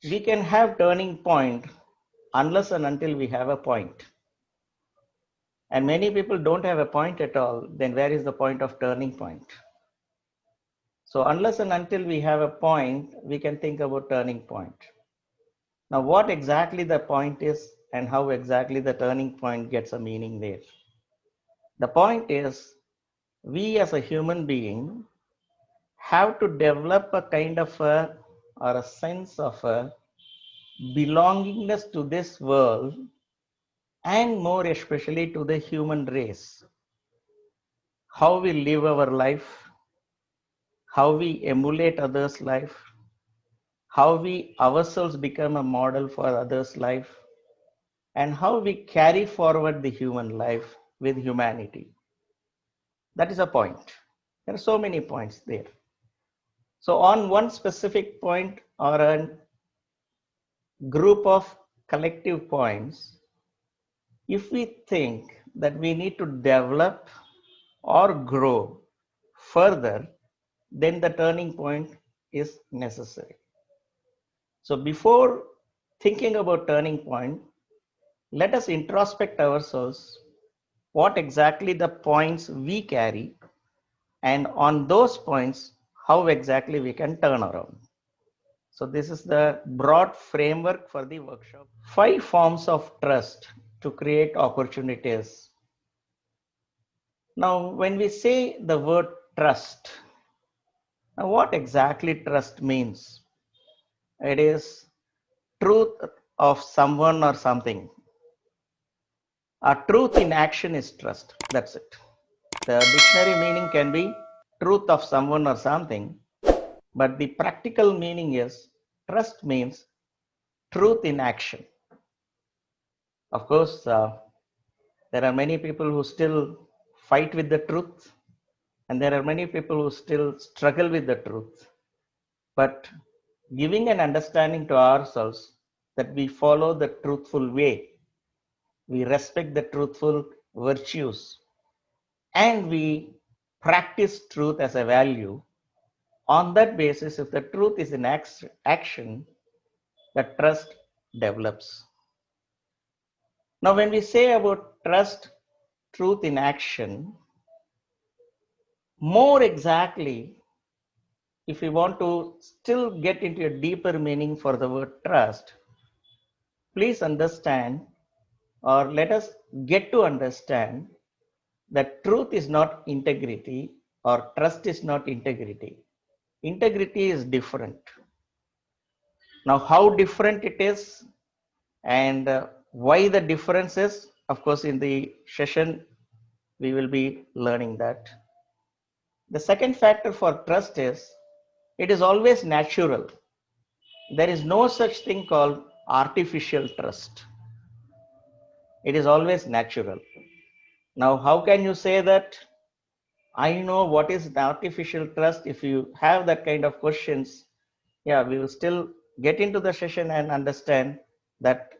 We can have turning point unless and until we have a point. And many people don't have a point at all, then where is the point of turning point? So unless and until we have a point, we can think about turning point. Now, what exactly the point is and how exactly the turning point gets a meaning there. The point is, we as a human being have to develop a kind of a or a sense of a belongingness to this world and more especially to the human race. How we live our life, how we emulate others' life, how we ourselves become a model for others' life, and how we carry forward the human life with humanity. That is a point. There are so many points there. So on one specific point or a group of collective points, if we think that we need to develop or grow further, then the turning point is necessary. So before thinking about turning point, let us introspect ourselves what exactly the points we carry, and on those points, how exactly we can turn around. So this is the broad framework for the workshop. 5 forms of trust to create opportunities. Now, when we say the word trust, now what exactly trust means? It is truth of someone or something. A truth in action is trust. That's it. The dictionary meaning can be truth of someone or something, but the practical meaning is trust means truth in action. Of course, there are many people who still fight with the truth, and there are many people who still struggle with the truth. But giving an understanding to ourselves that we follow the truthful way, we respect the truthful virtues, and we practice truth as a value. On that basis, if the truth is in action, the trust develops. Now, when we say about trust, truth in action, more exactly, if we want to still get into a deeper meaning for the word trust, please understand, or let us get to understand, that truth is not integrity or trust is not integrity. Integrity is different. Now, how different it is and why the difference is, of course, in the session, we will be learning that. The second factor for trust is it is always natural. There is no such thing called artificial trust. It is always natural. Now, how can you say that? I know what is the artificial trust. If you have that kind of questions, yeah, we will still get into the session and understand that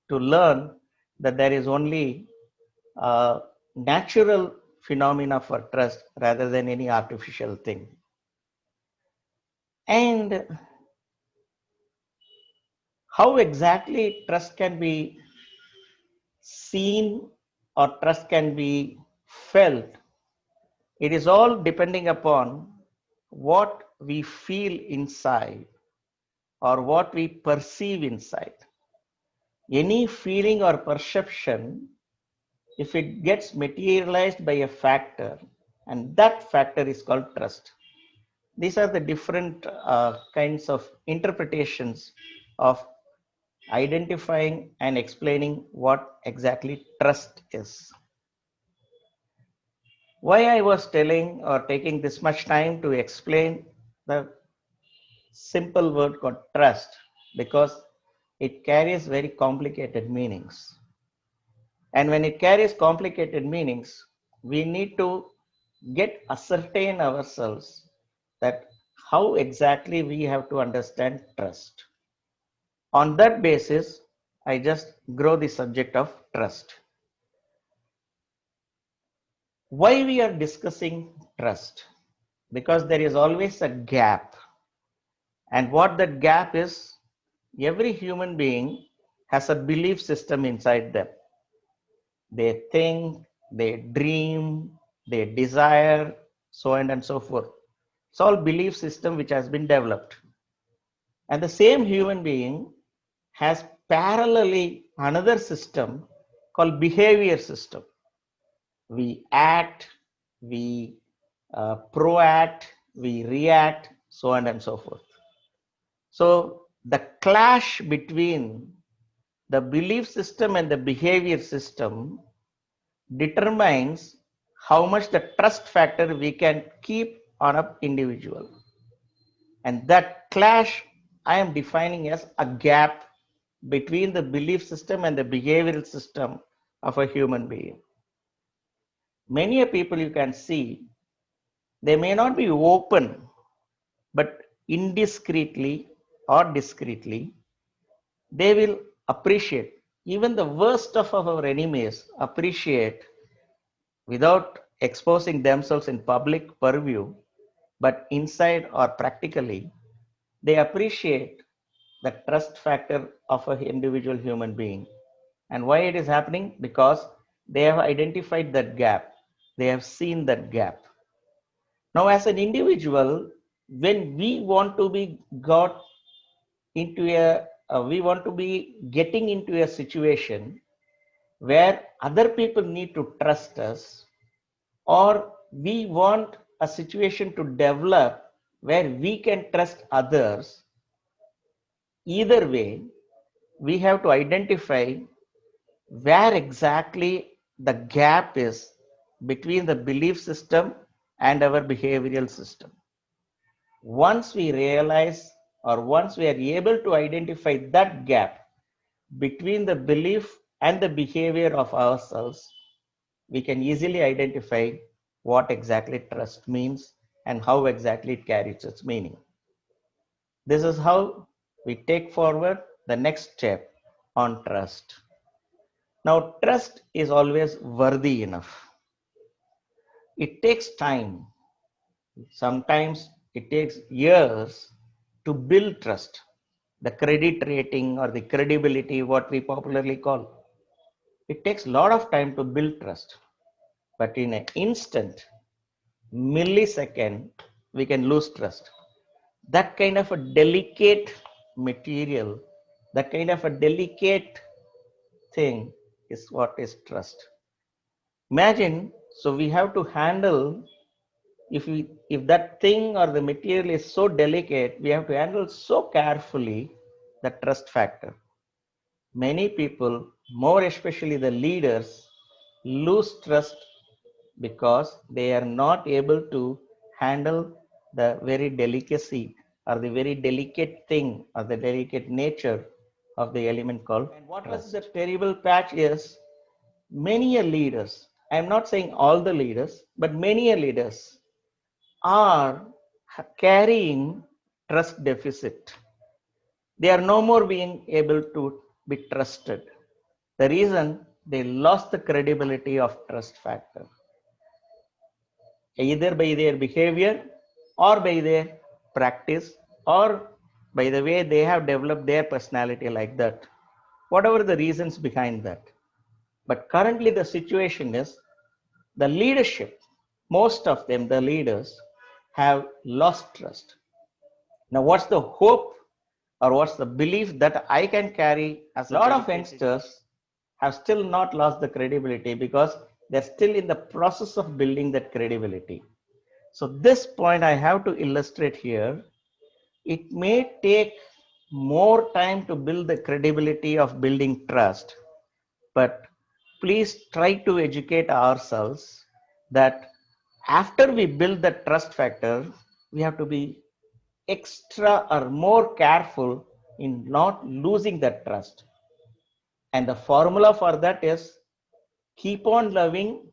to learn that there is only natural phenomena for trust rather than any artificial thing. And how exactly trust can be seen or trust can be felt, it is all depending upon what we feel inside or what we perceive inside. Any feeling or perception, if it gets materialized by a factor, and that factor is called trust. These are the different kinds of interpretations of identifying and explaining what exactly trust is. Why I was telling or taking this much time to explain the simple word called trust, because it carries very complicated meanings. And when it carries complicated meanings, we need to get ascertain ourselves that how exactly we have to understand trust. On that basis, I just grow the subject of trust. Why we are discussing trust? Because there is always a gap. And what that gap is, every human being has a belief system inside them. They think, they dream, they desire, so on and so forth. It's all belief system which has been developed. And the same human being has parallelly another system called behavior system. We act, we proact, we react, so on and so forth. So the clash between the belief system and the behavior system determines how much the trust factor we can keep on an individual. And that clash I am defining as a gap between the belief system and the behavioral system of a human being. Many people you can see, they may not be open, but indiscreetly or discreetly, they will appreciate. Even the worst of our enemies appreciate without exposing themselves in public purview, but inside or practically, they appreciate the trust factor of an individual human being. And why it is happening? Because they have identified that gap. They have seen that gap. Now, as an individual, when we want to be got into we want to be getting into a situation where other people need to trust us, or we want a situation to develop where we can trust others, either way, we have to identify where exactly the gap is between the belief system and our behavioral system. Once we realize, or once we are able to identify that gap between the belief and the behavior of ourselves, we can easily identify what exactly trust means and how exactly it carries its meaning. This is how we take forward the next step on trust. Now, trust is always worthy enough. It takes time. Sometimes it takes years to build trust, the credit rating or the credibility, what we popularly call. It takes a lot of time to build trust. But in an instant, millisecond, we can lose trust. That kind of a delicate material, that kind of a delicate thing is what is trust. Imagine, so we have to handle, if that thing or the material is so delicate, we have to handle so carefully the trust factor. Many people, more especially the leaders, lose trust because they are not able to handle the very delicacy or the very delicate thing or the delicate nature of the element called. And what was the terrible patch is, many leaders, I'm not saying all the leaders, but many leaders are carrying trust deficit. They are no more being able to be trusted. The reason, they lost the credibility of trust factor, either by their behavior or by their practice or by the way they have developed their personality like that, whatever the reasons behind that. But currently the situation is, the leadership, most of them, the leaders, have lost trust. Now, what's the hope or what's the belief that I can carry? As a lot of youngsters have still not lost the credibility because they're still in the process of building that credibility. So this point I have to illustrate here. It may take more time to build the credibility of building trust, but please try to educate ourselves that after we build the trust factor, we have to be extra or more careful in not losing that trust. And the formula for that is, keep on loving,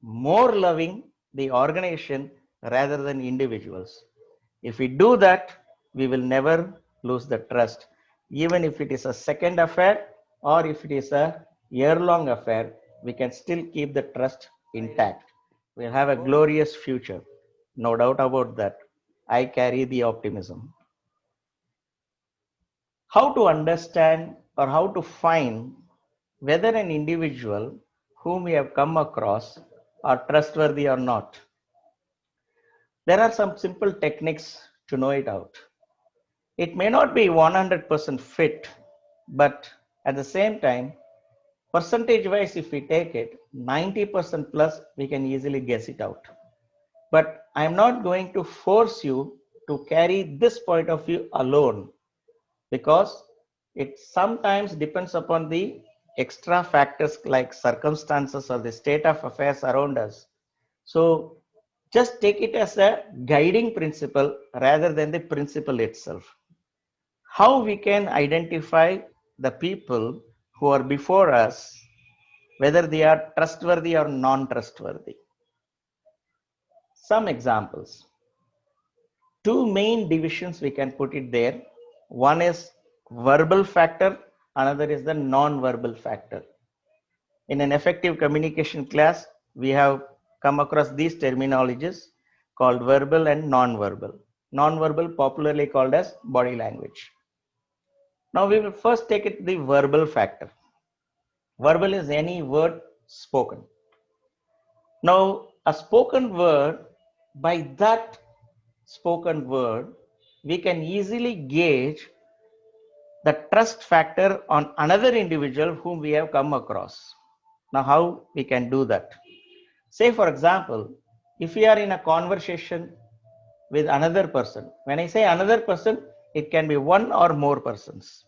more loving the organization rather than individuals. If we do that, we will never lose the trust. Even if it is a second affair or if it is a year-long affair, we can still keep the trust intact. We'll have a glorious future. No doubt about that. I carry the optimism. How to understand or how to find whether an individual whom we have come across are trustworthy or not. There are some simple techniques to know it out. It may not be 100% fit, but at the same time, percentage wise, if we take it 90% plus, we can easily guess it out. But I'm not going to force you to carry this point of view alone, because it sometimes depends upon the extra factors like circumstances or the state of affairs around us. So just take it as a guiding principle rather than the principle itself. How we can identify the people who are before us, whether they are trustworthy or non-trustworthy. Some examples. Two main divisions we can put it there. One is verbal factor, another is the non-verbal factor. In an effective communication class, we have come across these terminologies called verbal and non-verbal. Non-verbal popularly called as body language. Now we will first take it the verbal factor. Verbal is any word spoken. Now a spoken word, by that spoken word, we can easily gauge the trust factor on another individual whom we have come across. Now how we can do that? Say for example, if we are in a conversation with another person, when I say another person, it can be one or more persons.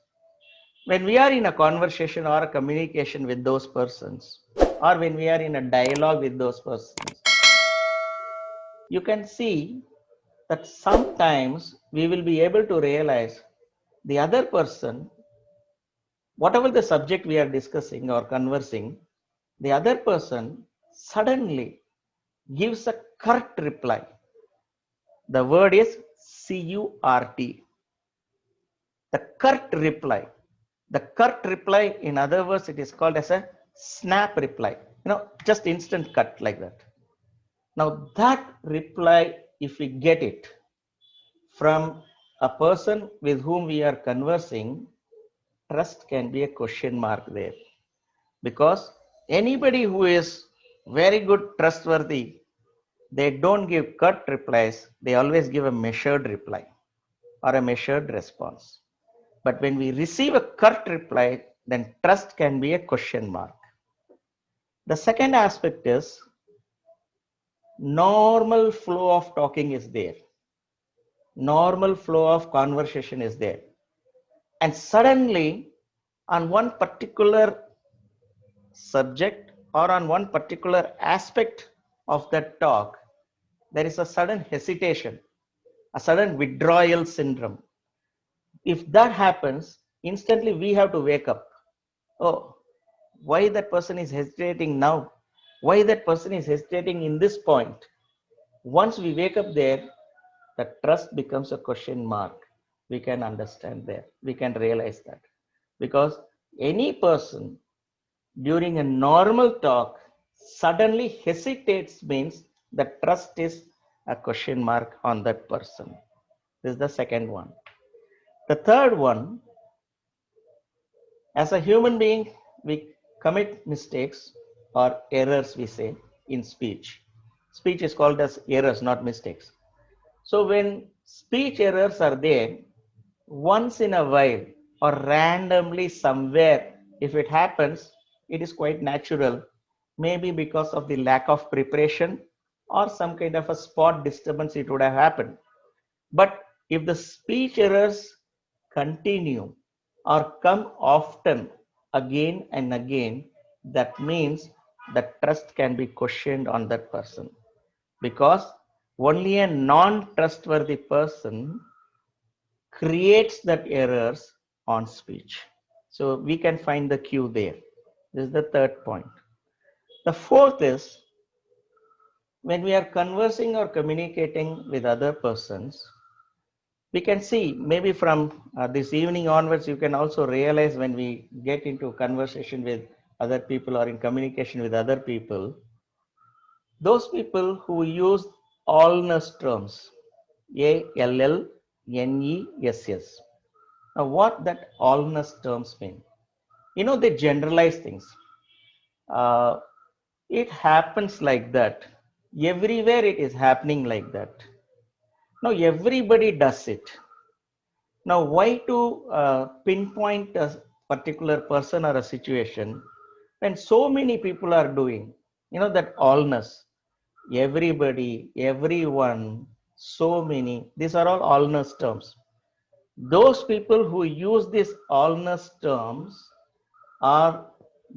When we are in a conversation or a communication with those persons, or when we are in a dialogue with those persons, you can see that sometimes we will be able to realize the other person, whatever the subject we are discussing or conversing, the other person suddenly gives a correct reply. The word is CURT. The correct reply. The correct reply, in other words, it is called as a snap reply. Just instant cut like that. Now that reply, if we get it from a person with whom we are conversing, trust can be a question mark there. Because anybody who is very good, trustworthy, they don't give cut replies, they always give a measured reply or a measured response. But when we receive a correct reply, then trust can be a question mark. The second aspect is normal flow of talking is there. Normal flow of conversation is there. And suddenly, on one particular subject or on one particular aspect of that talk, there is a sudden hesitation, a sudden withdrawal syndrome. If that happens, instantly we have to wake up. Oh, why that person is hesitating now? Why that person is hesitating in this point? Once we wake up there, the trust becomes a question mark. We can understand there. We can realize that. Because any person during a normal talk suddenly hesitates means the trust is a question mark on that person. This is the second one. The third one, as a human being, we commit mistakes or errors, we say, in speech. Speech is called as errors, not mistakes. So when speech errors are there, once in a while or randomly somewhere, if it happens, it is quite natural, maybe because of the lack of preparation or some kind of a spot disturbance, it would have happened. But if the speech errors continue or come often again and again, that means that trust can be questioned on that person, because only a non-trustworthy person creates that errors on speech. So we can find the cue there. This is the third point. The fourth is when we are conversing or communicating with other persons, we can see maybe from this evening onwards, you can also realize when we get into conversation with other people or in communication with other people, Those people who use allness terms, ALLNESS. Now, what that allness terms mean? They generalize things. Uh, it happens like that. Everywhere it is happening like that. Now, everybody does it. Now, why to pinpoint a particular person or a situation when so many people are doing? That allness, everybody, everyone, so many, these are all allness terms. Those people who use these allness terms are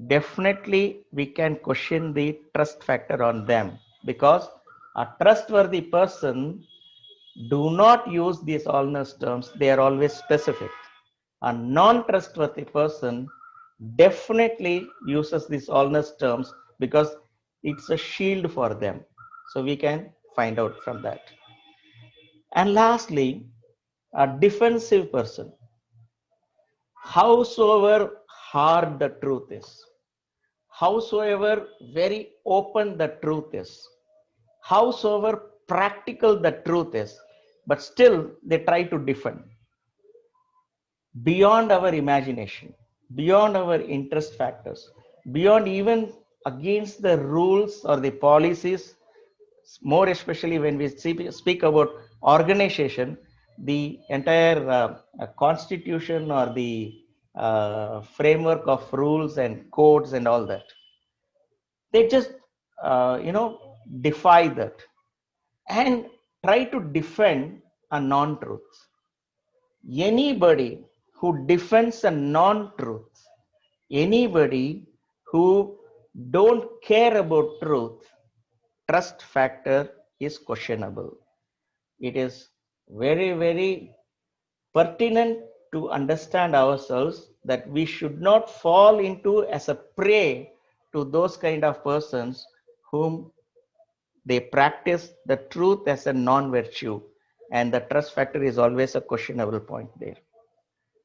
definitely, we can question the trust factor on them, because a trustworthy person do not use these allness terms. They are always specific. A non-trustworthy person definitely uses these allness terms because it's a shield for them. So we can find out from that. And lastly, a defensive person, howsoever hard the truth is, howsoever very open the truth is, howsoever practical the truth is, but still they try to defend beyond our imagination, beyond our interest factors, beyond even against the rules or the policies, more especially when we speak about organization, the entire constitution or the framework of rules and codes and all that. They just, defy that and try to defend a non-truth. Anybody who defends a non-truth, anybody who don't care about truth, trust factor is questionable. It is very, very pertinent to understand ourselves that we should not fall into as a prey to those kind of persons whom they practice the truth as a non-virtue, and the trust factor is always a questionable point there.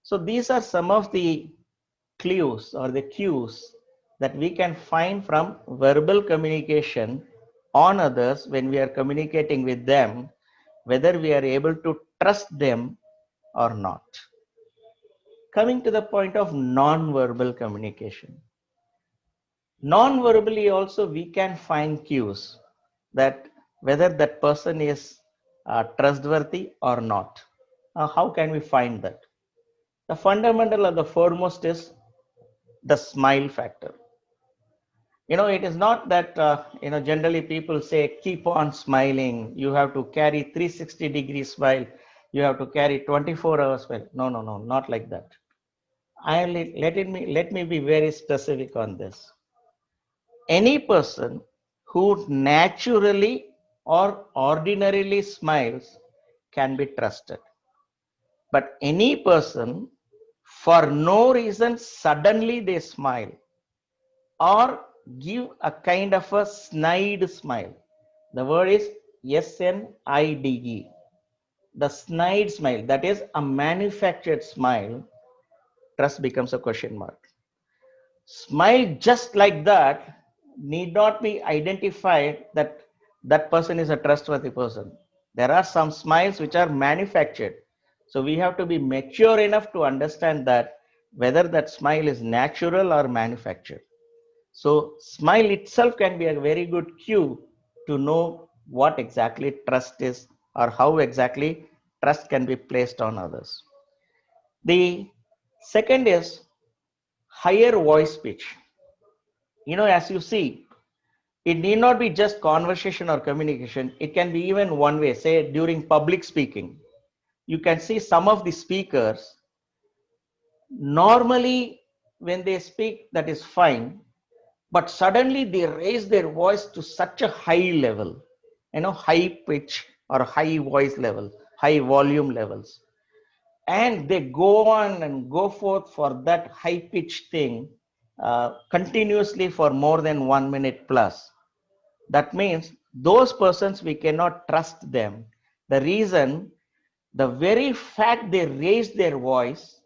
So these are some of the clues or the cues that we can find from verbal communication on others when we are communicating with them, whether we are able to trust them or not. Coming to the point of non-verbal communication. Non-verbally also we can find cues that whether that person is trustworthy or not. How can we find that? The fundamental or the foremost is the smile factor. It is not that, generally people say, keep on smiling. You have to carry 360-degree smile. You have to carry 24 hours smile. No, no, no, not like that. Let me be very specific on this. Any person who naturally or ordinarily smiles can be trusted. But any person, for no reason, suddenly they smile or give a kind of a snide smile. The word is SNIDE. The snide smile, that is a manufactured smile, trust becomes a question mark. Smile just like that need not be identified that that person is a trustworthy person. There are some smiles which are manufactured. So we have to be mature enough to understand that whether that smile is natural or manufactured. So smile itself can be a very good cue to know what exactly trust is or how exactly trust can be placed on others. The second is higher voice pitch. As you see, it need not be just conversation or communication. It can be even one way, say during public speaking. You can see some of the speakers, normally when they speak, that is fine, but suddenly they raise their voice to such a high level, high pitch or high voice level, high volume levels. And they go on and go forth for that high pitch thing continuously for more than 1 minute plus. That means those persons, we cannot trust them. The reason, the very fact they raise their voice,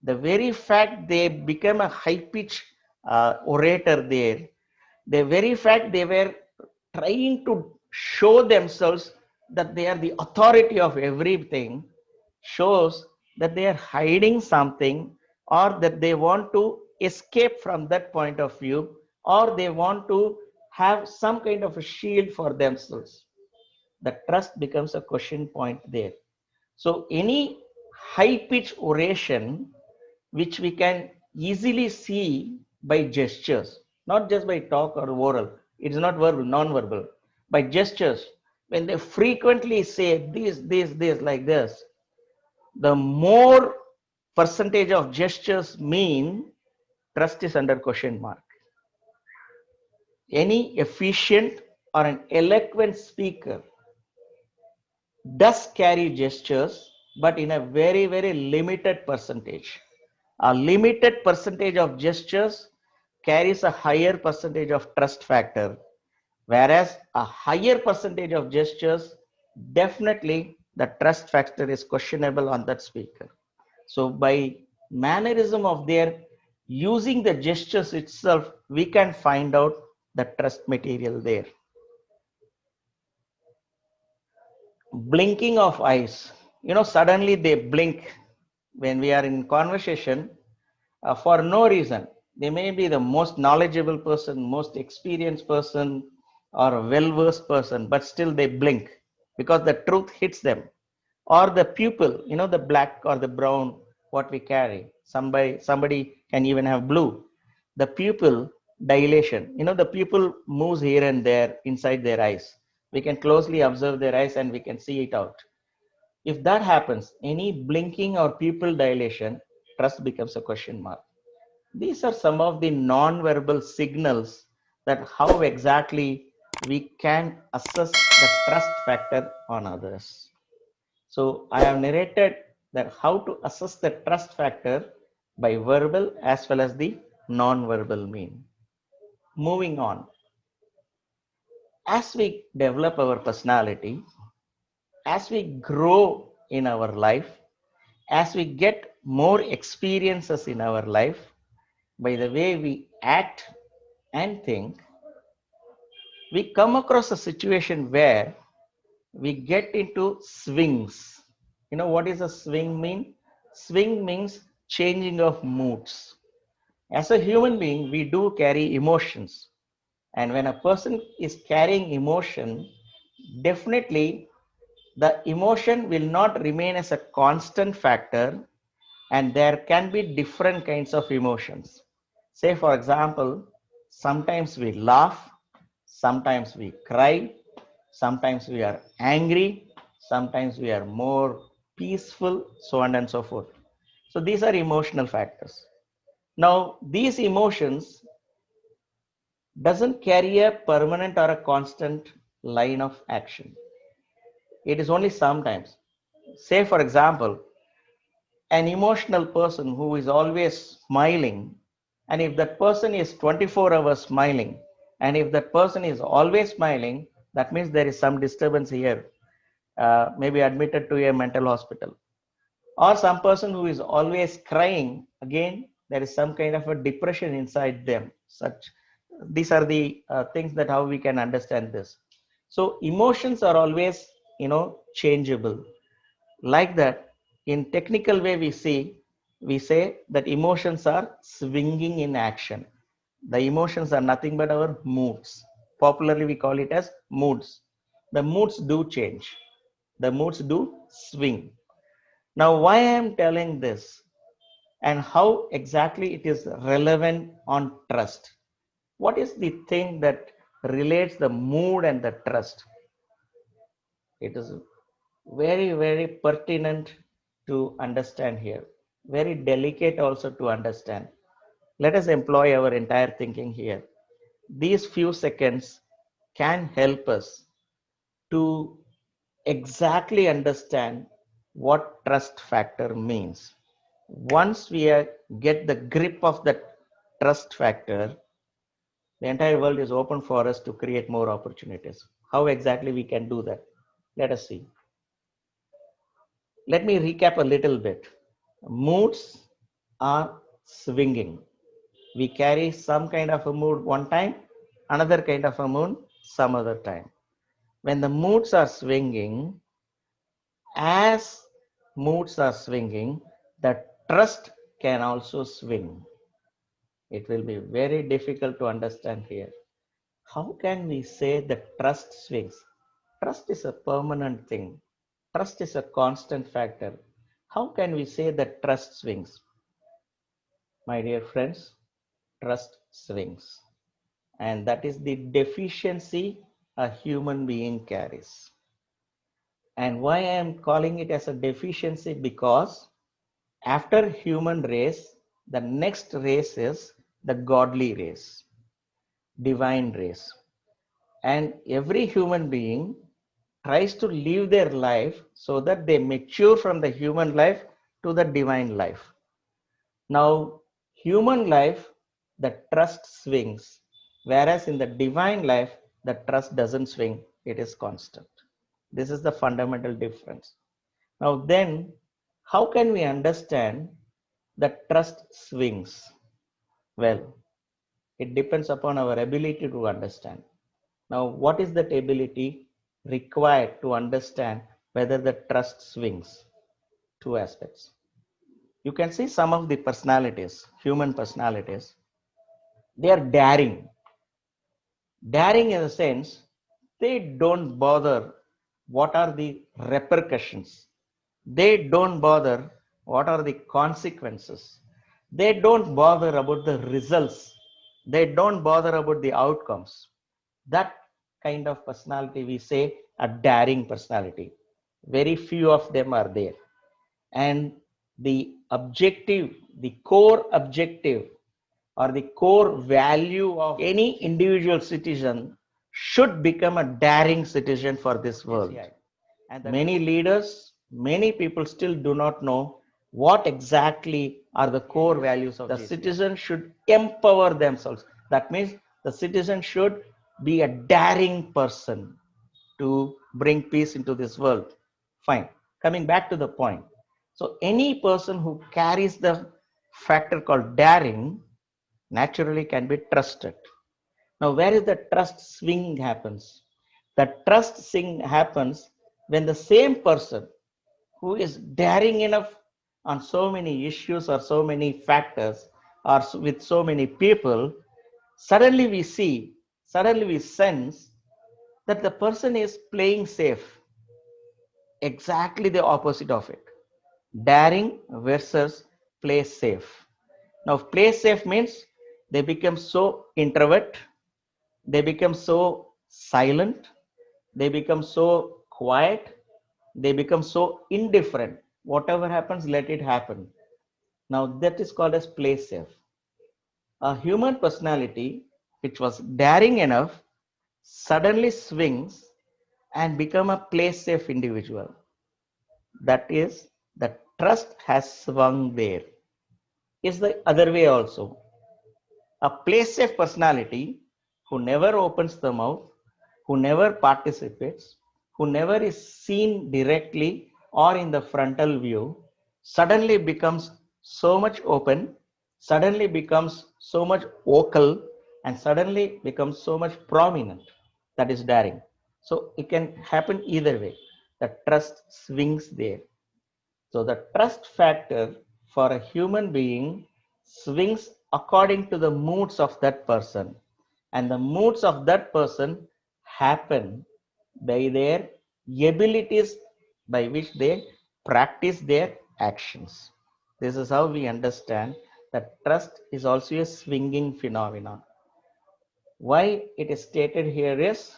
the very fact they become a high pitch orator there, the very fact they were trying to show themselves that they are the authority of everything shows that they are hiding something, or that they want to escape from that point of view, or they want to have some kind of a shield for themselves. The trust becomes a question point there. So any high pitched oration which we can easily see by gestures, not just by talk or oral, it is not verbal, non-verbal, by gestures. When they frequently say this, like this, the more percentage of gestures mean trust is under question mark. Any efficient or an eloquent speaker does carry gestures, but in a very, very limited percentage. A limited percentage of gestures carries a higher percentage of trust factor, whereas a higher percentage of gestures, definitely the trust factor is questionable on that speaker. So by mannerism of their using the gestures itself, we can find out the trust material there. Blinking of eyes, suddenly they blink when we are in conversation for no reason. They may be the most knowledgeable person, most experienced person, or a well versed person, but still they blink because the truth hits them. Or the pupil, the black or the brown, what we carry. Somebody can even have blue. The pupil dilation, the pupil moves here and there inside their eyes. We can closely observe their eyes and we can see it out. If that happens, any blinking or pupil dilation, trust becomes a question mark. These are some of the non-verbal signals that how exactly we can assess the trust factor on others. So I have narrated that how to assess the trust factor by verbal as well as the non-verbal mean. Moving on. As we develop our personality, as we grow in our life, as we get more experiences in our life, by the way we act and think, we come across a situation where we get into swings. What is a swing mean? Swing means changing of moods. As a human being, we do carry emotions. And when a person is carrying emotion, definitely the emotion will not remain as a constant factor, and there can be different kinds of emotions. Say, for example, sometimes we laugh, sometimes we cry, sometimes we are angry, sometimes we are more peaceful, so on and so forth. So these are emotional factors. Now, these emotions doesn't carry a permanent or a constant line of action. It is only sometimes. Say, for example, an emotional person who is always smiling, and if that person is 24 hours smiling, and if that person is always smiling, that means there is some disturbance here, maybe admitted to a mental hospital. Or some person who is always crying, again there is some kind of a depression inside them. Such these are the things that how we can understand this. So emotions are always changeable. Like that, in technical way we say that emotions are swinging in action. The emotions are nothing but our moods. Popularly we call it as moods. The moods do change. The moods do swing. Now, why I am telling this and how exactly it is relevant on trust? What is the thing that relates the mood and the trust? It is very, very pertinent to understand here. Very delicate also to understand. Let us employ our entire thinking here. These few seconds can help us to exactly understand what trust factor means. Once we get the grip of that trust factor, the entire world is open for us to create more opportunities. How exactly we can do that? Let us see. Let me recap a little bit. Moods are swinging. We carry some kind of a mood one time, another kind of a mood some other time. When the moods are swinging, as moods are swinging, the trust can also swing. It will be very difficult to understand here. How can we say that trust swings? Trust is a permanent thing. Trust is a constant factor. How can we say that trust swings? My dear friends, trust swings. And that is the deficiency a human being carries. And why I am calling it as a deficiency? Because after human race, the next race is the godly race, divine race. And every human being tries to live their life so that they mature from the human life to the divine life. Now, human life, the trust swings, whereas in the divine life, the trust doesn't swing, it is constant. This is the fundamental difference. Now, then, how can we understand that trust swings? Well, it depends upon our ability to understand. Now, what is that ability required to understand whether the trust swings? Two aspects. You can see some of the personalities, human personalities, they are daring. Daring in the sense, they don't bother what are the repercussions. They don't bother what are the consequences. They don't bother about the results. They don't bother about the outcomes. That kind of personality we say a daring personality. Very few of them are there. And the objective, the core objective or the core value of any individual citizen should become a daring citizen for this world. And many leaders, many people still do not know what exactly are the core values of the citizen should empower themselves. That means the citizen should be a daring person to bring peace into this world. Fine. Coming back to the point. So any person who carries the factor called daring naturally can be trusted. Now, where is the trust swing happens? The trust swing happens when the same person who is daring enough on so many issues or so many factors or with so many people, suddenly we see, suddenly we sense that the person is playing safe. Exactly the opposite of it. Daring versus play safe. Now, play safe means they become so introvert, they become so silent, they become so quiet, they become so indifferent. Whatever happens, let it happen. Now, that is called as play safe. A human personality which was daring enough suddenly swings and become a play safe individual. That is, the trust has swung there. It's the other way also. A play safe personality who never opens the mouth, who never participates, who never is seen directly or in the frontal view, suddenly becomes so much open, suddenly becomes so much vocal, and suddenly becomes so much prominent. That is daring. So it can happen either way. The trust swings there. So the trust factor for a human being swings according to the moods of that person. And the moods of that person happen by their abilities by which they practice their actions. This is how we understand that trust is also a swinging phenomenon. Why it is stated here is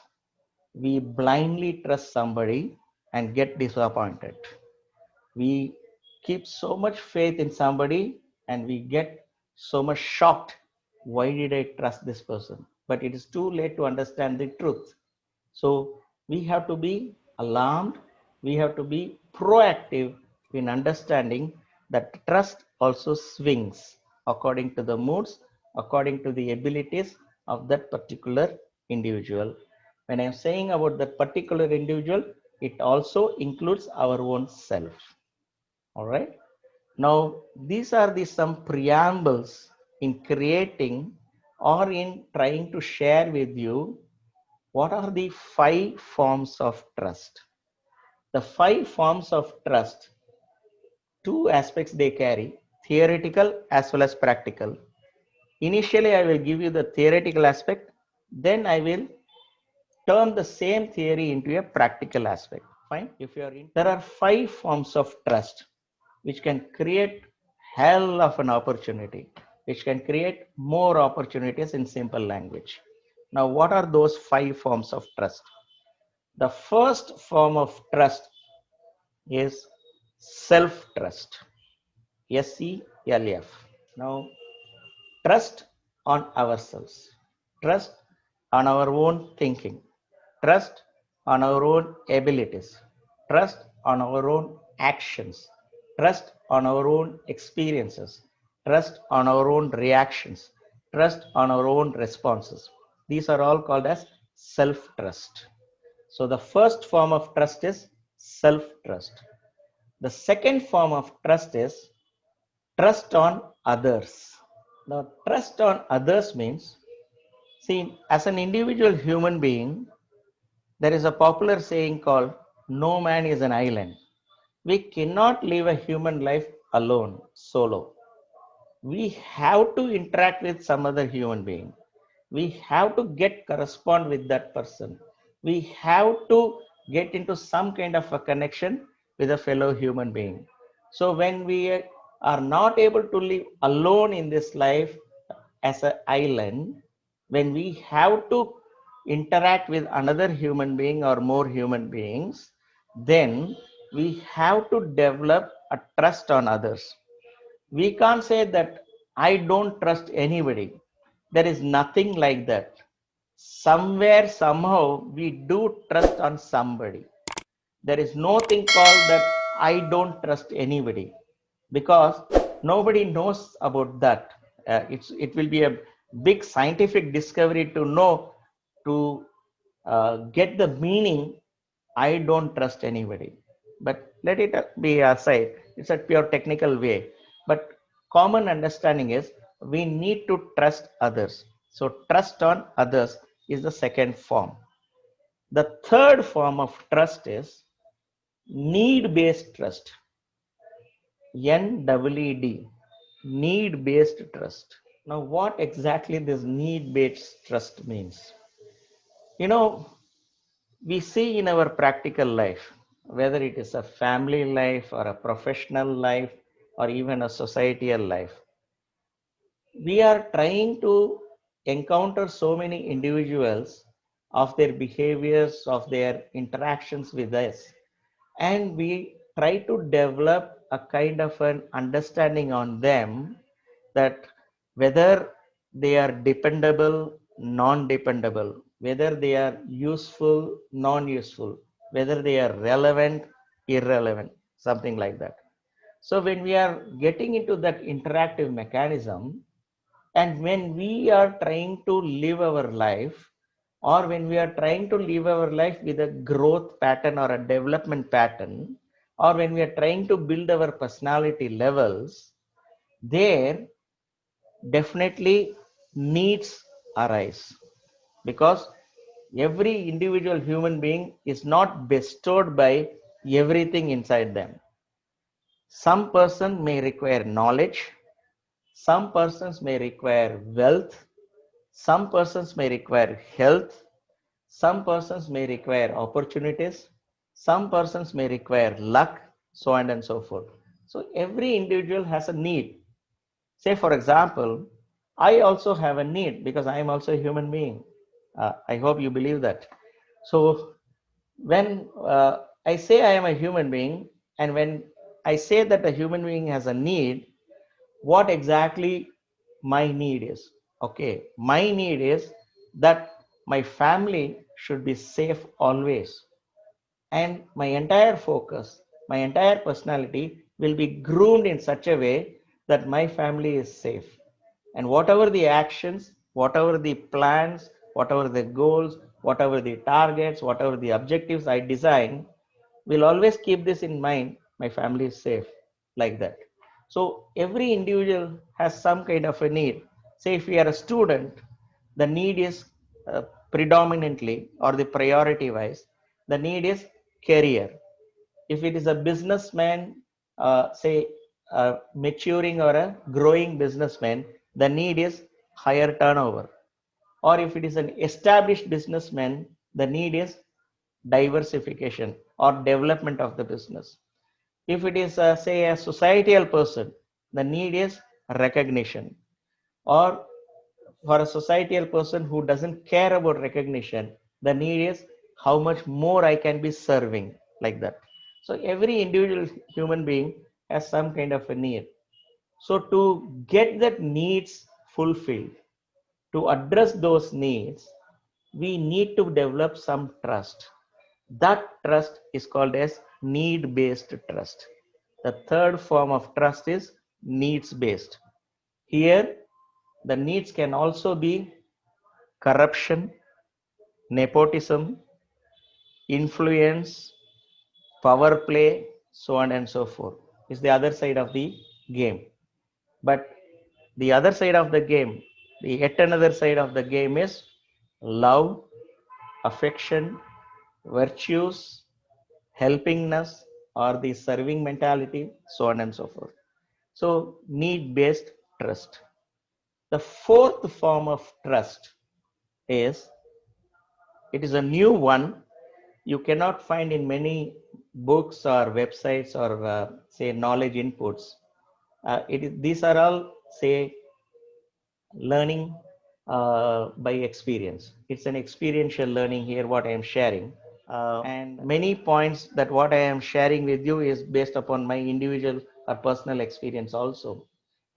we blindly trust somebody and get disappointed. We keep so much faith in somebody and we get so much shocked. Why did I trust this person? But it is too late to understand the truth. So we have to be alarmed. We have to be proactive in understanding that trust also swings according to the moods, according to the abilities of that particular individual. When I'm saying about that particular individual, it also includes our own self. All right. Now, these are the some preambles in creating or in trying to share with you What are the 5 forms of trust? The 5 forms of trust, two aspects they carry, theoretical as well as practical. Initially, I will give you the theoretical aspect, then I will turn the same theory into a practical aspect. Fine. If you are in, there are 5 forms of trust which can create hell of an opportunity, which can create more opportunities in simple language. Now, what are those 5 forms of trust? The first form of trust is self trust. SELF. Now, trust on ourselves, trust on our own thinking, trust on our own abilities, trust on our own actions, trust on our own experiences, trust on our own reactions, trust on our own responses. These are all called as self trust. So, the first form of trust is self trust. The second form of trust is trust on others. Now, trust on others means, see, as an individual human being, there is a popular saying called no man is an island. We cannot live a human life alone, solo. We have to interact with some other human being. We have to get correspond with that person. We have to get into some kind of a connection with a fellow human being. So when we are not able to live alone in this life as an island, when we have to interact with another human being or more human beings, then we have to develop a trust on others. We can't say that I don't trust anybody. There is nothing like that. Somewhere, somehow, we do trust on somebody. There is nothing called that I don't trust anybody, because nobody knows about that. It will be a big scientific discovery to know, to get the meaning. I don't trust anybody, but let it be aside. It's a pure technical way, but common understanding is we need to trust others. So trust on others is the second form. The third form of trust is need based trust. NEED, need based trust. Now, what exactly this need based trust means? You know, we see in our practical life, whether it is a family life or a professional life or even a societal life, we are trying to encounter so many individuals of their behaviors, of their interactions with us, and we try to develop a kind of an understanding on them, that whether they are dependable, non dependable, whether they are useful, non useful, whether they are relevant, irrelevant, something like that. So when we are getting into that interactive mechanism, and when we are trying to live our life, or when we are trying to live our life with a growth pattern or a development pattern, or when we are trying to build our personality levels, there definitely needs arise, because every individual human being is not bestowed by everything inside them. Some person may require knowledge, some persons may require wealth, some persons may require health, some persons may require opportunities, some persons may require luck, so on and so forth. So every individual has a need. Say, for example, I also have a need because I am also a human being. I hope you believe that. So when I say I am a human being, and when I say that a human being has a need, what exactly my need is? Okay, my need is that my family should be safe always, and my entire focus, my entire personality will be groomed in such a way that my family is safe. And whatever the actions, whatever the plans, whatever the goals, whatever the targets, whatever the objectives I design, will always keep this in mind: my family is safe, like that. So every individual has some kind of a need. Say if we are a student, the need is predominantly or the priority wise, the need is career. If it is a businessman, say maturing or a growing businessman, the need is higher turnover. Or if it is an established businessman, the need is diversification or development of the business. If it is, say, a societal person, the need is recognition. Or for a societal person who doesn't care about recognition, the need is how much more I can be serving, like that. So every individual human being has some kind of a need. So to get that needs fulfilled, to address those needs, we need to develop some trust. That trust is called as need-based trust. The third form of trust is needs-based. Here, the needs can also be corruption, nepotism, influence, power play, so on and so forth. Is the other side of the game. But the other side of the game, the yet another side of the game is love, affection, virtues, helpingness, or the serving mentality, so on and so forth. So, need based trust. The fourth form of trust is, it is a new one. You cannot find in many books or websites or say knowledge inputs. These are all, say, learning by experience. It's an experiential learning here, what I am sharing. And many points that what I am sharing with you is based upon my individual or personal experience also.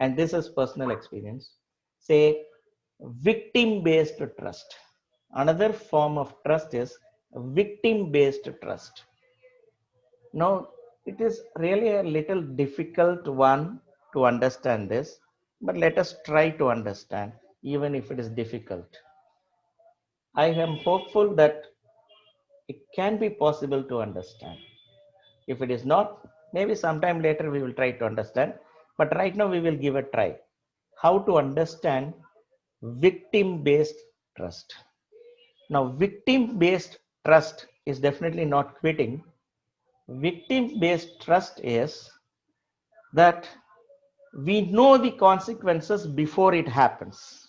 And this is personal experience. Say, victim based trust. Another form of trust is victim based trust. Now, it is really a little difficult one to understand this, but let us try to understand, even if it is difficult. I am hopeful that it can be possible to understand. If it is not, maybe sometime later we will try to understand, but right now we will give a try. How to understand victim based trust. Now, victim based trust is definitely not quitting. Victim based trust is that we know the consequences before it happens.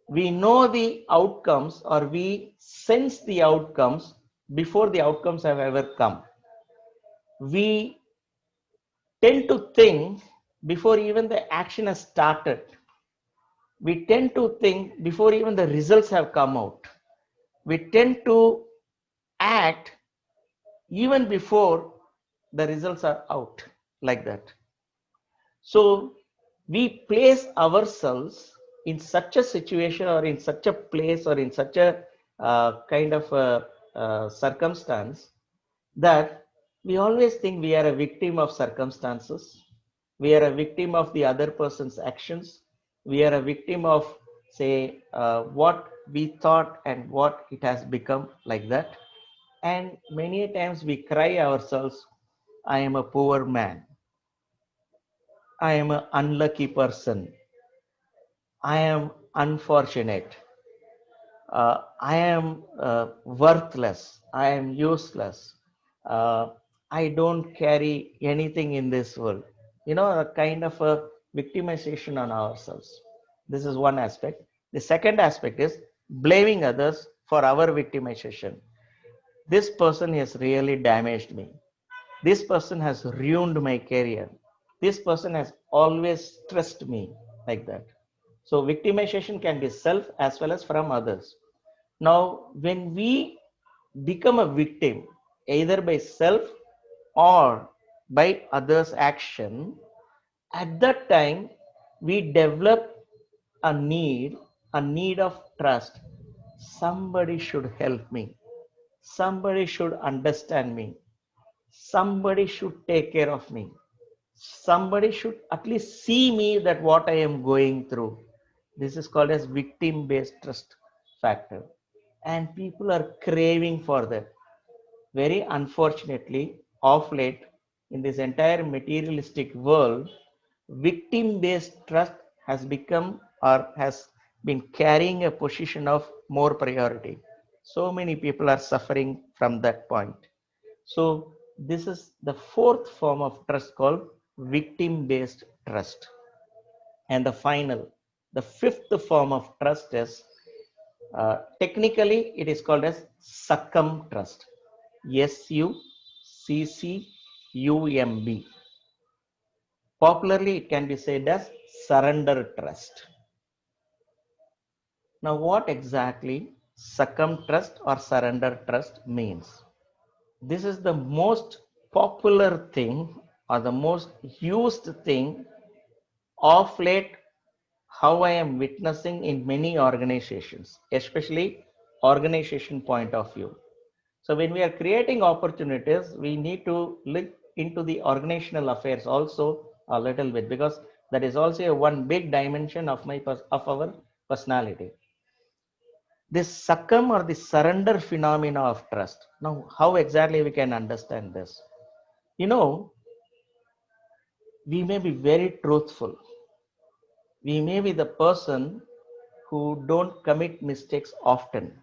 We know the outcomes, or we sense the outcomes before the outcomes have ever come. We tend to think before even the action has started. We tend to think before even the results have come out. We tend to act even before the results are out, like that. So we place ourselves in such a situation or in such a place or in such a kind of circumstance that we always think we are a victim of circumstances. We are a victim of the other person's actions. We are a victim of, say, what we thought and what it has become, like that. And many times we cry ourselves, I am a poor man. I am an unlucky person. I am unfortunate. I am worthless. I am useless. Uh, I don't carry anything in this world. You know, a kind of a victimization on ourselves. This is one aspect. The second aspect is blaming others for our victimization. This person has really damaged me. This person has ruined my career. This person has always stressed me, like that. So victimization can be self as well as from others. Now, when we become a victim, either by self or by others' action, at that time we develop a need of trust. Somebody should help me. Somebody should understand me. Somebody should take care of me. Somebody should at least see me that what I am going through. This is called as victim based trust factor. And people are craving for that. Very unfortunately, of late, in this entire materialistic world, victim based trust has become or has been carrying a position of more priority. So many people are suffering from that point. So this is the fourth form of trust called victim-based trust. And the fifth form of trust is technically it is called as succumb trust. SUCCUMB. Popularly, it can be said as surrender trust. Now, what exactly succumb trust or surrender trust means? This is the most popular thing or the most used thing of late, how I am witnessing in many organizations, especially organization point of view. So when we are creating opportunities, we need to look into the organizational affairs also a little bit, because that is also one big dimension of our personality. This succumb or the surrender phenomena of trust. Now, how exactly we can understand this? You know, we may be very truthful. We may be the person who don't commit mistakes often.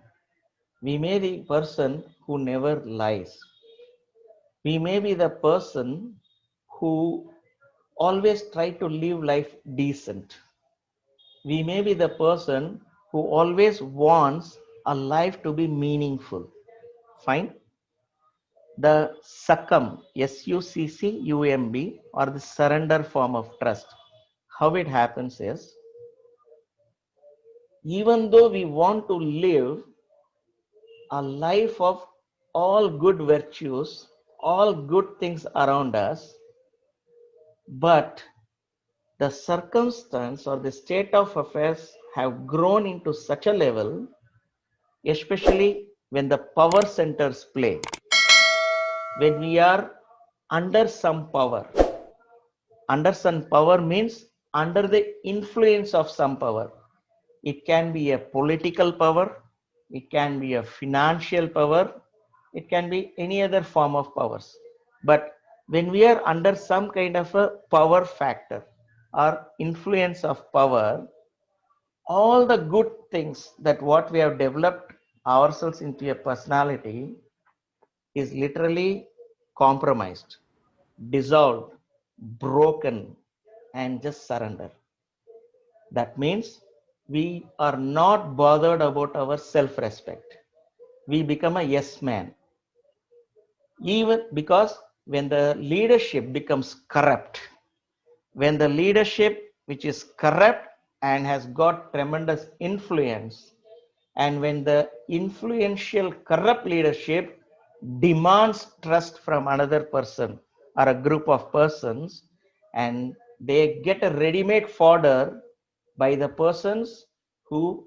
We may be the person who never lies. We may be the person who always try to live life decent. We may be the person who always wants a life to be meaningful. Fine. The succumb, SUCCUMB, or the surrender form of trust. How it happens is, even though we want to live a life of all good virtues, all good things around us, but the circumstance or the state of affairs have grown into such a level, especially when the power centers play, when we are under some power. Under some power means under the influence of some power. It can be a political power, it can be a financial power, it can be any other form of powers. But when we are under some kind of a power factor or influence of power, all the good things that what we have developed ourselves into a personality is literally compromised, dissolved, broken, and just surrender. That means we are not bothered about our self-respect. We become a yes man. Even because when the leadership becomes corrupt, when the leadership which is corrupt and has got tremendous influence, and when the influential corrupt leadership demands trust from another person or a group of persons, and they get a ready-made fodder by the persons who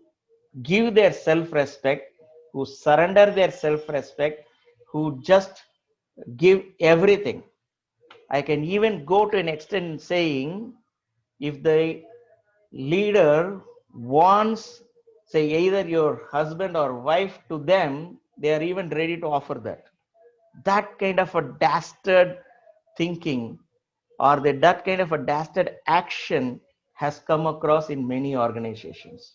give their self-respect, who surrender their self-respect, who just give everything. I can even go to an extent in saying, if the leader wants, say, either your husband or wife to them, they are even ready to offer that. That kind of a dastard thinking, or that kind of a dastard action has come across in many organizations.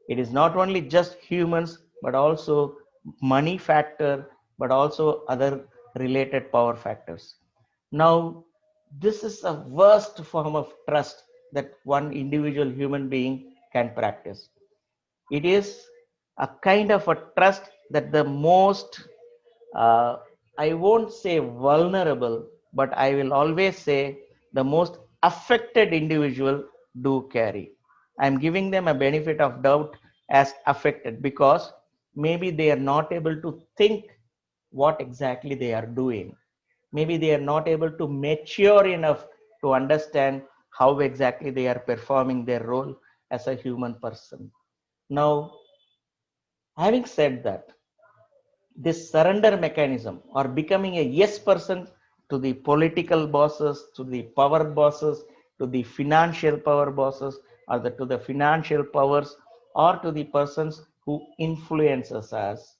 It is not only just humans, but also money factor, but also other related power factors. Now, this is a worst form of trust that one individual human being can practice. It is a kind of a trust that the most, I won't say vulnerable, but I will always say the most affected individual do carry. I'm giving them a benefit of doubt as affected, because maybe they are not able to think what exactly they are doing. Maybe they are not able to mature enough to understand how exactly they are performing their role as a human person. Now, having said that, this surrender mechanism or becoming a yes person to the political bosses, to the power bosses, to the financial power bosses, or to the financial powers, or to the persons who influences us,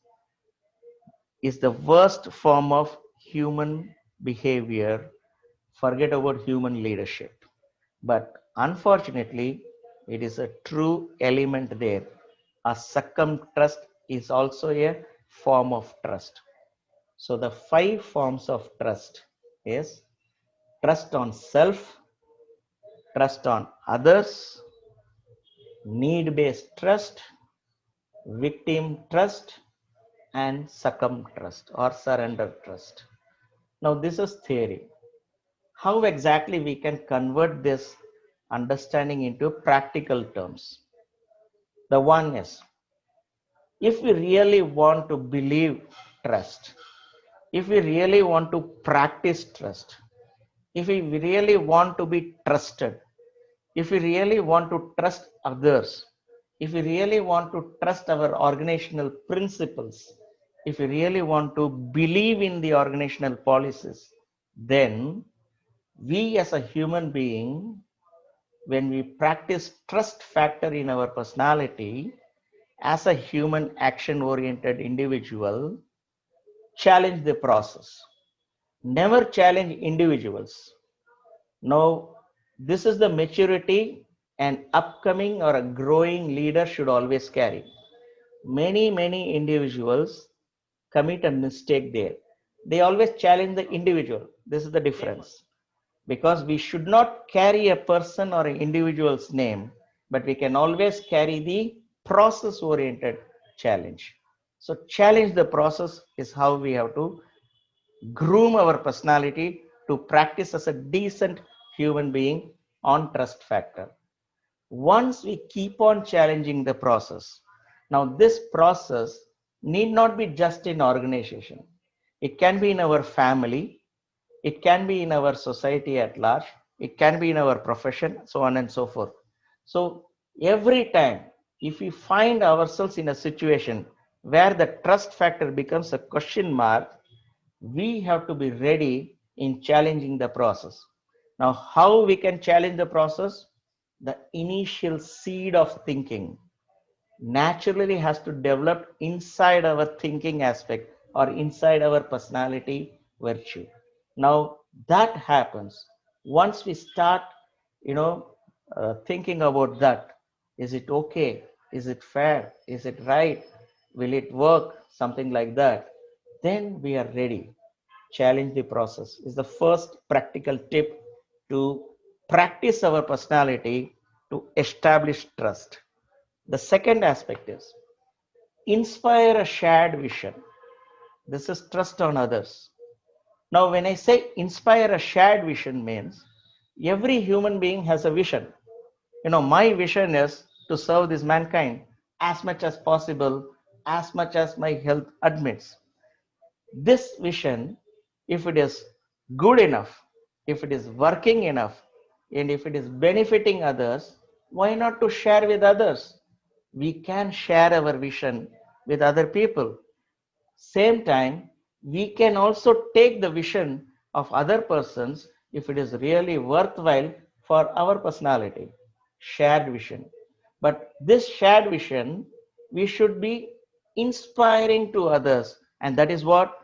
is the worst form of human behavior. Forget about human leadership. But unfortunately, it is a true element there. A succumb trust is also a form of trust. So the 5 forms of trust is trust on self, trust on others, need-based trust, victim trust, and succumb trust or surrender trust. Now this is theory. How exactly we can convert this understanding into practical terms? The one is, if we really want to believe trust, if we really want to practice trust, if we really want to be trusted, if we really want to trust others, if we really want to trust our organizational principles, if we really want to believe in the organizational policies, then we as a human being, when we practice trust factor in our personality, as a human action oriented individual, challenge the process. Never challenge individuals. Now, this is the maturity an upcoming or a growing leader should always carry. Many individuals commit a mistake there. They always challenge the individual. This is the difference. Because we should not carry a person or an individual's name, but we can always carry the process oriented challenge. So challenge the process is how we have to groom our personality to practice as a decent human being on trust factor. Once we keep on challenging the process, now this process need not be just in organization. It can be in our family, it can be in our society at large, it can be in our profession, so on and so forth. So every time, if we find ourselves in a situation where the trust factor becomes a question mark, we have to be ready in challenging the process. Now, how we can challenge the process? The initial seed of thinking naturally has to develop inside our thinking aspect or inside our personality virtue. Now that happens once we start, you know, thinking about that. Is it okay? Is it fair? Is it right? Will it work? Something like that. Then we are ready. Challenge the process is the first practical tip to practice our personality to establish trust. The second aspect is inspire a shared vision. This is trust on others. Now, when I say inspire a shared vision means every human being has a vision. My vision is to serve this mankind as much as possible, as much as my health admits. This vision, if it is good enough, if it is working enough, and if it is benefiting others, why not to share with others? We can share our vision with other people. Same time, we can also take the vision of other persons if it is really worthwhile for our personality. Shared vision. But this shared vision, we should be inspiring to others. And that is what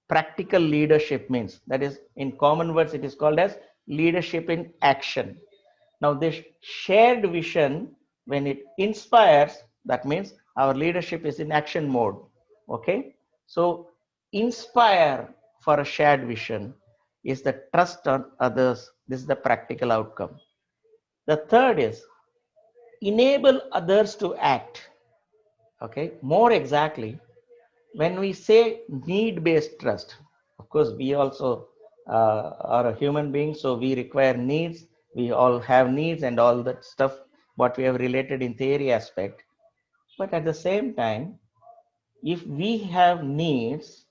practical leadership means. That is, in common words, it is called as leadership in action. Now, this shared vision, when it inspires, that means our leadership is in action mode. Okay. So, inspire for a shared vision is the trust on others. This is the practical outcome. The third is enable others to act. Okay. More exactly, when we say need-based trust, of course, we also are a human being, so we require needs. We all have needs and all that stuff, what we have related in theory aspect. But at the same time, if we have needs,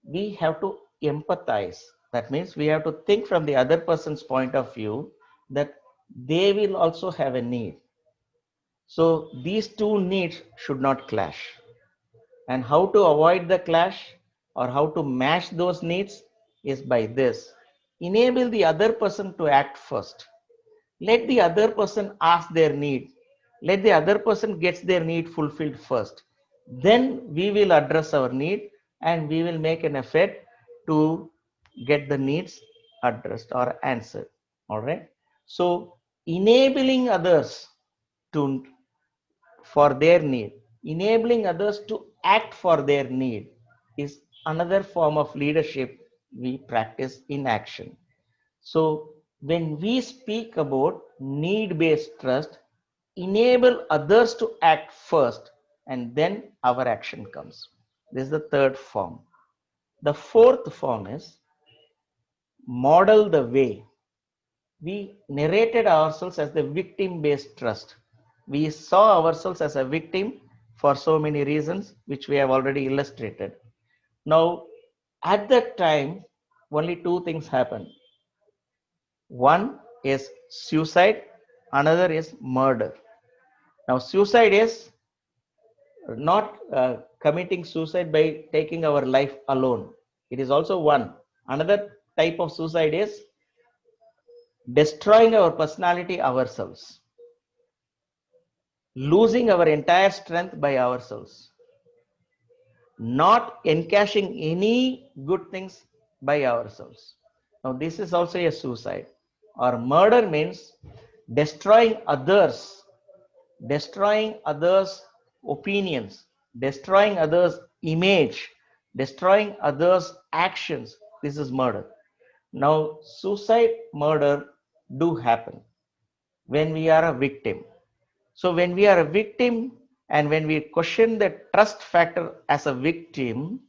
we have to empathize. That means we have to think from the other person's point of view that they will also have a need. So these two needs should not clash. And how to avoid the clash or how to match those needs is by this. Enable the other person to act first. Let the other person ask their need. Let the other person gets their need fulfilled first. Then we will address our need and we will make an effort to get the needs addressed or answered. All right. So enabling others to for their need. Enabling others to act for their need is another form of leadership we practice in action. So when we speak about need-based trust, enable others to act first and then our action comes. This is the third form. The fourth form is model the way. We narrated ourselves as the victim-based trust. We saw ourselves as a victim for so many reasons, which we have already illustrated. Now, at that time, only two things happened. One is suicide, another is murder. Now, suicide is not committing suicide by taking our life alone. It is also one. Another type of suicide is destroying our personality ourselves, losing our entire strength by ourselves, not encashing any good things by ourselves. Now, this is also a suicide. Or murder means destroying others, destroying others' opinions, destroying others' image, destroying others' actions. This is murder. Now, suicide, murder do happen when we are a victim. So when we are a victim and when we question the trust factor as a victim,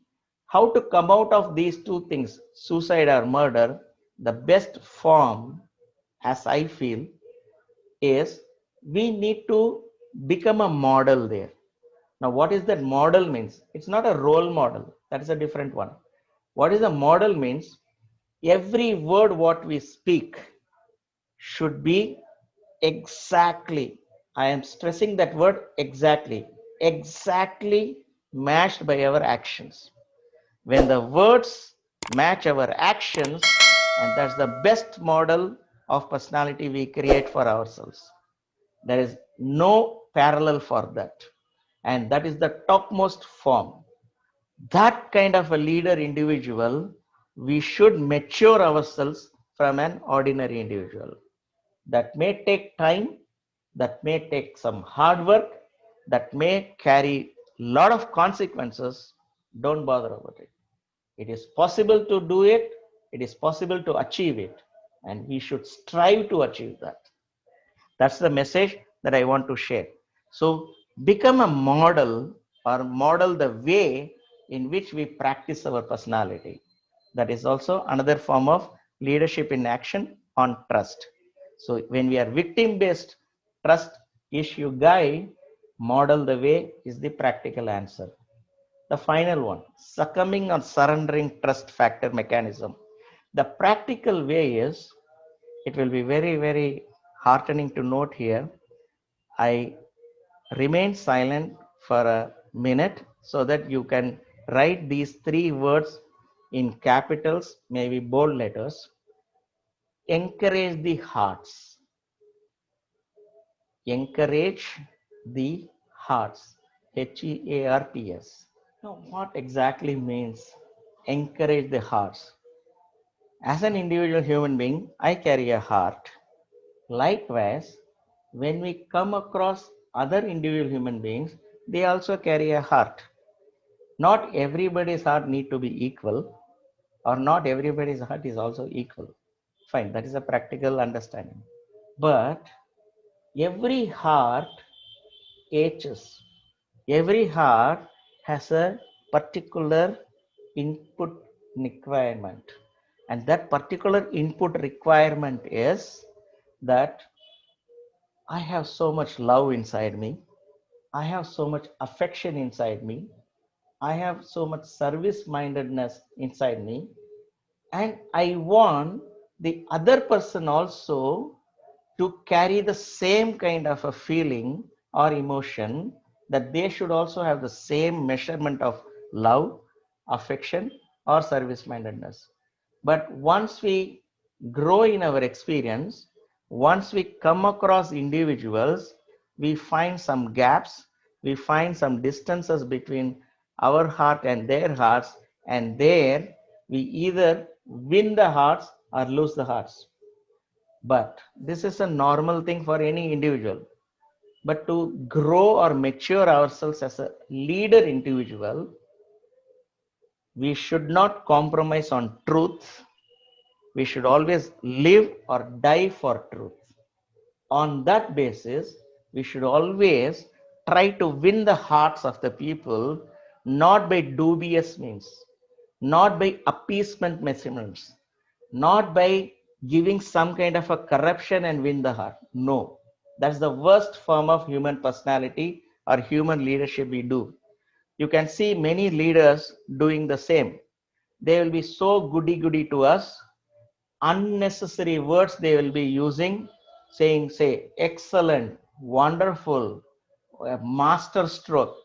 how to come out of these two things, suicide or murder, the best form, as I feel, is we need to become a model there. Now, what is that model means? It's not a role model. That is a different one. What is a model means? Every word what we speak should be exactly, I am stressing that word exactly matched by our actions. When the words match our actions, and that's the best model of personality we create for ourselves. There is no parallel for that. And that is the topmost form. That kind of a leader individual, we should mature ourselves from an ordinary individual. That may take time, that may take some hard work, that may carry a lot of consequences. Don't bother about it. It is possible to do it, it is possible to achieve it, and we should strive to achieve that. That's the message that I want to share. So become a model or model the way in which we practice our personality. That is also another form of leadership in action on trust. So when we are victim based trust issue guide, model the way is the practical answer. The final one, succumbing or surrendering trust factor mechanism. The practical way is, it will be very, very heartening to note here. I remain silent for a minute so that you can write these three words in capitals, maybe bold letters. Encourage the hearts. Encourage the hearts. HEARTS. Now, what exactly means encourage the hearts? As an individual human being, I carry a heart. Likewise, when we come across other individual human beings, they also carry a heart. Not everybody's heart need to be equal, or not everybody's heart is also equal. Fine, that is a practical understanding. But every heart ages. Every heart has a particular input requirement. And that particular input requirement is that I have so much love inside me. I have so much affection inside me. I have so much service mindedness inside me. And I want the other person also to carry the same kind of a feeling or emotion, that they should also have the same measurement of love, affection, or service mindedness. But once we grow in our experience, once we come across individuals, we find some gaps, we find some distances between our heart and their hearts, and there we either win the hearts or lose the hearts. But this is a normal thing for any individual. But to grow or mature ourselves as a leader individual, we should not compromise on truth. We should always live or die for truth. On that basis, we should always try to win the hearts of the people, not by dubious means, not by appeasement measurements, not by giving some kind of a corruption and win the heart. No, that's the worst form of human personality or human leadership we do. You can see many leaders doing the same. They will be so goody goody to us, unnecessary words they will be using, saying, say, excellent, wonderful, a master stroke,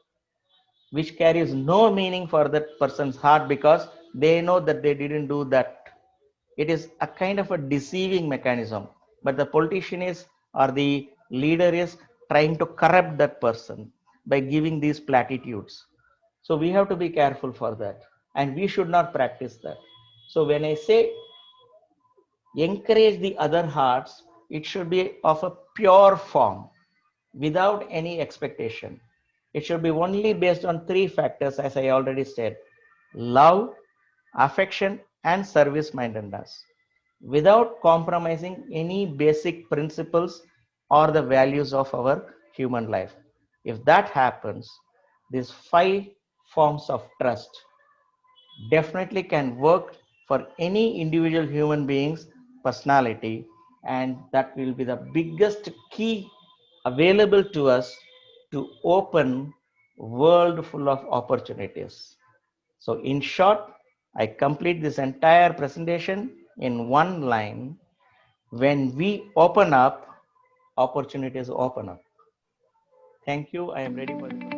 which carries no meaning for that person's heart because they know that they didn't do that. It is a kind of a deceiving mechanism, but the politician is or the leader is trying to corrupt that person by giving these platitudes. So we have to be careful for that, and we should not practice that. So when I say encourage the other hearts, it should be of a pure form without any expectation. It should be only based on three factors, as I already said: love, affection, and service mindedness, without compromising any basic principles or the values of our human life. If that happens, these five forms of trust definitely can work for any individual human being's personality, and that will be the biggest key available to us to open world full of opportunities. So in short, I complete this entire presentation in one line: when we open up, opportunities open up. Thank you. I am ready for the